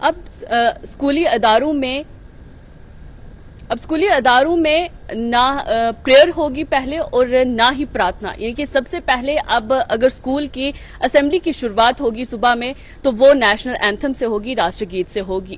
اب اسکولی اداروں میں نہ پریئر ہوگی پہلے اور نہ ہی پرارتھنا، یعنی کہ سب سے پہلے اب اگر اسکول کی اسمبلی کی شروعات ہوگی صبح میں تو وہ نیشنل اینتھم سے ہوگی، راشٹر گیت سے ہوگی۔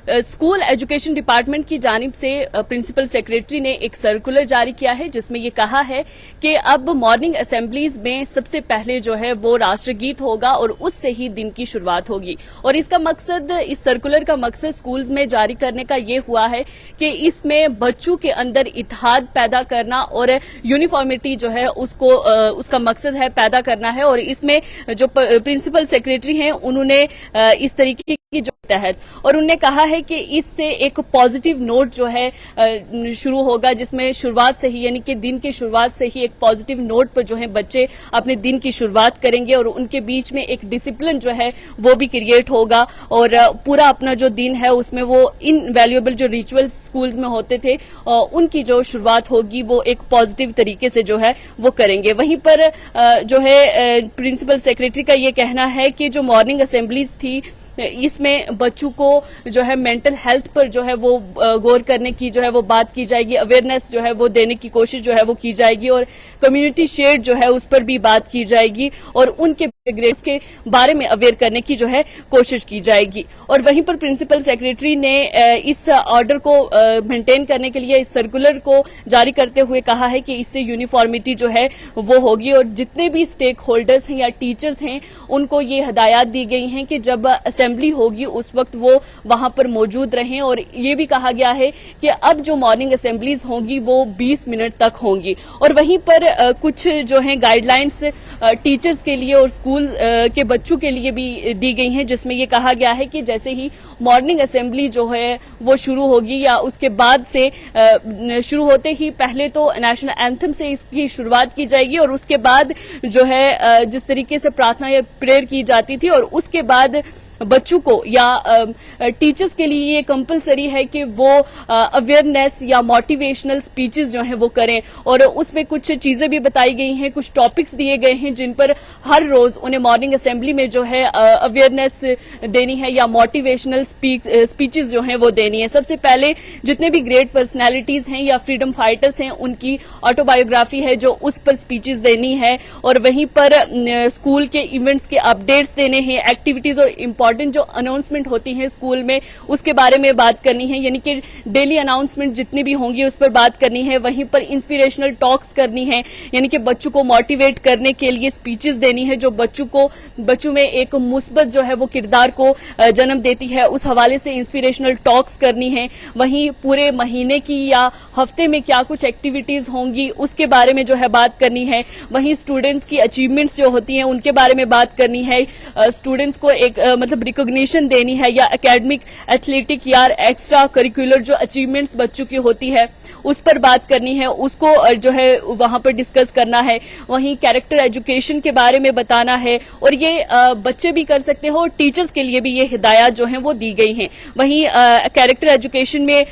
اسکول ایجوکیشن ڈپارٹمنٹ کی جانب سے پرنسپل سیکریٹری نے ایک سرکولر جاری کیا ہے جس میں یہ کہا ہے کہ اب مارننگ اسمبلیز میں سب سے پہلے جو ہے وہ راشٹر گیت ہوگا اور اس سے ہی دن کی شروعات ہوگی، اور اس کا مقصد، اس سرکولر کا مقصد اسکولز میں جاری کرنے کا یہ ہوا ہے کہ اس میں بچوں کے اندر اتحاد پیدا کرنا اور یونیفارمٹی جو ہے اس کا مقصد ہے پیدا کرنا ہے، اور اس میں جو پرنسپل سیکریٹری ہیں انہوں نے اس طریقے کی جو تحت اور انہوں نے کہا ہے کہ اس سے ایک پازیٹیو نوٹ جو ہے شروع ہوگا، جس میں شروعات سے ہی، یعنی کہ دن کی شروعات سے ہی ایک پازیٹیو نوٹ پر جو ہے بچے اپنے دن کی شروعات کریں گے، اور ان کے بیچ میں ایک ڈسپلن جو ہے وہ بھی کریٹ ہوگا، اور پورا اپنا جو دن ہے اس میں وہ ان ویلیوبل جو ریچول سکولز میں ہوتے تھے ان کی جو شروعات ہوگی وہ ایک پازیٹیو طریقے سے جو ہے وہ کریں گے۔ وہیں پر جو ہے پرنسپل سیکریٹری کا یہ کہنا ہے کہ جو مارننگ اسمبلیز تھی اس میں بچوں کو جو ہے مینٹل ہیلتھ پر جو ہے وہ غور کرنے کی جو ہے وہ بات کی جائے گی، اویئرنیس جو ہے وہ دینے کی کوشش جو ہے وہ کی جائے گی، اور کمیونٹی شیئر جو ہے اس پر بھی بات کی جائے گی، اور ان کے گریڈز کے بارے میں اویئر کرنے کی جو ہے کوشش کی جائے گی۔ اور وہیں پر پرنسپل سیکریٹری نے اس آرڈر کو مینٹین کرنے کے لیے اس سرکولر کو جاری کرتے ہوئے کہا ہے کہ اس سے یونیفارمٹی جو ہے وہ ہوگی، اور جتنے بھی اسٹیک ہولڈرز ہیں یا ٹیچرز ہیں ان کو یہ ہدایات دی گئی ہیں کہ جب اسمبلی ہوگی اس وقت وہ وہاں پر موجود رہیں، اور یہ بھی کہا گیا ہے کہ اب جو مارننگ اسمبلیز ہوں گی وہ 20 منٹ تک ہوں گی۔ اور وہیں پر کچھ جو ہیں گائیڈ لائنز ٹیچرز کے لیے اور اسکول کے بچوں کے لیے بھی دی گئی ہیں، جس میں یہ کہا گیا ہے کہ جیسے ہی مارننگ اسمبلی جو ہے وہ شروع ہوگی یا اس کے بعد سے شروع ہوتے ہی پہلے تو نیشنل اینتھم سے اس کی شروعات کی جائے گی، اور اس کے بعد جو ہے جس طریقے سے پرارتھنا یا پریئر کی جاتی تھی، اور اس کے بعد بچوں کو یا ٹیچرز کے لیے یہ کمپلسری ہے کہ وہ اویئرنیس یا موٹیویشنل سپیچز جو ہیں وہ کریں، اور اس میں کچھ چیزیں بھی بتائی گئی ہیں، کچھ ٹاپکس دیے گئے ہیں جن پر ہر روز انہیں مارننگ اسمبلی میں جو ہے اویئرنیس دینی ہے یا موٹیویشنل سپیچز جو ہیں وہ دینی ہے۔ سب سے پہلے جتنے بھی گریٹ پرسنالٹیز ہیں یا فریڈم فائٹرز ہیں ان کی آٹو بایوگرافی ہے جو اس پر سپیچز دینی ہے، اور وہیں پر اسکول کے ایونٹس کے اپڈیٹس دینے ہیں، ایکٹیویٹیز اور جو اناؤنسمنٹ ہوتی ہیں اسکول میں اس کے بارے میں بات کرنی ہے، یعنی کہ ڈیلی اناؤنسمنٹ جتنی بھی ہوں گی اس پر بات کرنی ہے۔ وہیں پر انسپیریشنل ٹاکس کرنی ہے، یعنی کہ بچوں کو موٹیویٹ کرنے کے لیے سپیچز دینی ہے جو بچوں میں ایک مثبت جو ہے وہ کردار کو جنم دیتی ہے، اس حوالے سے انسپیریشنل ٹاکس کرنی ہے۔ وہیں پورے مہینے کی یا ہفتے میں کیا کچھ ایکٹیویٹیز ہوں گی اس کے بارے میں جو ہے بات کرنی ہے۔ وہیں اسٹوڈنٹس کی اچیومنٹس جو ہوتی ہیں ان کے بارے میں بات کرنی ہے، اسٹوڈنٹس کو ایک مطلب ریکگنیشن دینی ہے، یا اکیڈمک، ایتھلیٹک یا ایکسٹرا کریکولر جو اچیومنٹس بچوں کی ہوتی ہے اس پر بات کرنی ہے، اس کو جو ہے وہاں پر ڈسکس کرنا ہے۔ وہیں کیریکٹر ایجوکیشن کے بارے میں بتانا ہے، اور یہ بچے بھی کر سکتے ہیں اور ٹیچرز کے لیے بھی یہ ہدایات جو ہیں وہ دی گئی ہیں۔ وہیں کیریکٹر ایجوکیشن میں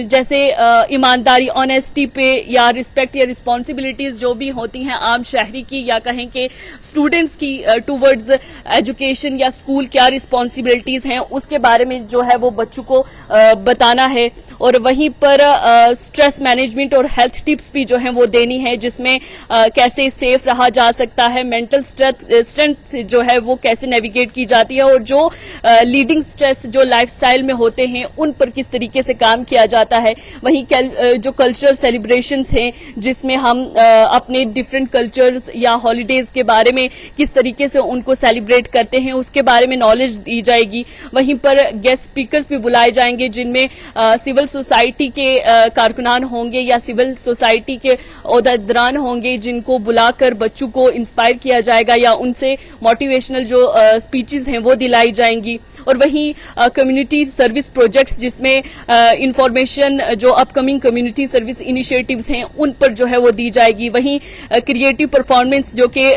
جیسے ایمانداری، آنیسٹی پہ یا رسپیکٹ یا رسپانسبلٹیز جو بھی ہوتی ہیں عام شہری کی، یا کہیں کہ اسٹوڈنٹس کی ٹوورڈز ایجوکیشن یا اسکول کیا رسپانسبلٹیز ہیں اس کے بارے میں جو ہے وہ بچوں کو بتانا ہے۔ اور وہیں پر اسٹریس مینجمنٹ اور ہیلتھ ٹپس بھی جو ہیں وہ دینی ہے، جس میں کیسے سیف رہا جا سکتا ہے، مینٹل اسٹرینتھ جو ہے وہ کیسے نیویگیٹ کی جاتی ہے، اور جو لیڈنگ اسٹریس جو لائف سٹائل میں ہوتے ہیں ان پر کس طریقے سے کام کیا جاتا ہے۔ وہیں جو کلچرل سیلیبریشنز ہیں جس میں ہم اپنے ڈفرینٹ کلچرز یا ہالیڈیز کے بارے میں کس طریقے سے ان کو سیلیبریٹ کرتے ہیں اس کے بارے میں نالج دی جائے گی۔ وہیں پر گیسٹ اسپیکرز بھی بلائے جائیں گے جن میں سول سوسائٹی کے کارکنان ہوں گے یا سول سوسائٹی کے عہدیداران ہوں گے، جن کو بلا کر بچوں کو انسپائر کیا جائے گا یا ان سے موٹیویشنل جو سپیچز ہیں وہ دلائی جائیں گی۔ اور وہیں کمیونٹی سروس پروجیکٹس جس میں انفارمیشن جو اپ کمنگ کمیونٹی سروس انیشیٹیوز ہیں ان پر جو ہے وہ دی جائے گی۔ وہیں کریٹو پرفارمنس جو کہ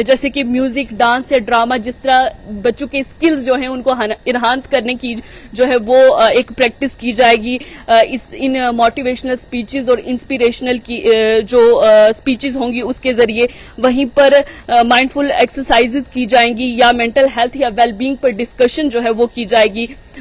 جیسے کہ میوزک، ڈانس یا ڈرامہ، جس طرح بچوں کے اسکلز جو ہیں ان کو انہانس کرنے کی جو ہے وہ ایک پریکٹس کی جائے گی ان موٹیویشنل سپیچز اور انسپیریشنل کی جو سپیچز ہوں گی اس کے ذریعے۔ وہیں پر مائنڈفل ایکسرسائزز کی جائیں گی یا مینٹل ہیلتھ یا ویل بینگ پر ڈسکشن جو ہے وہ کی جائے گی۔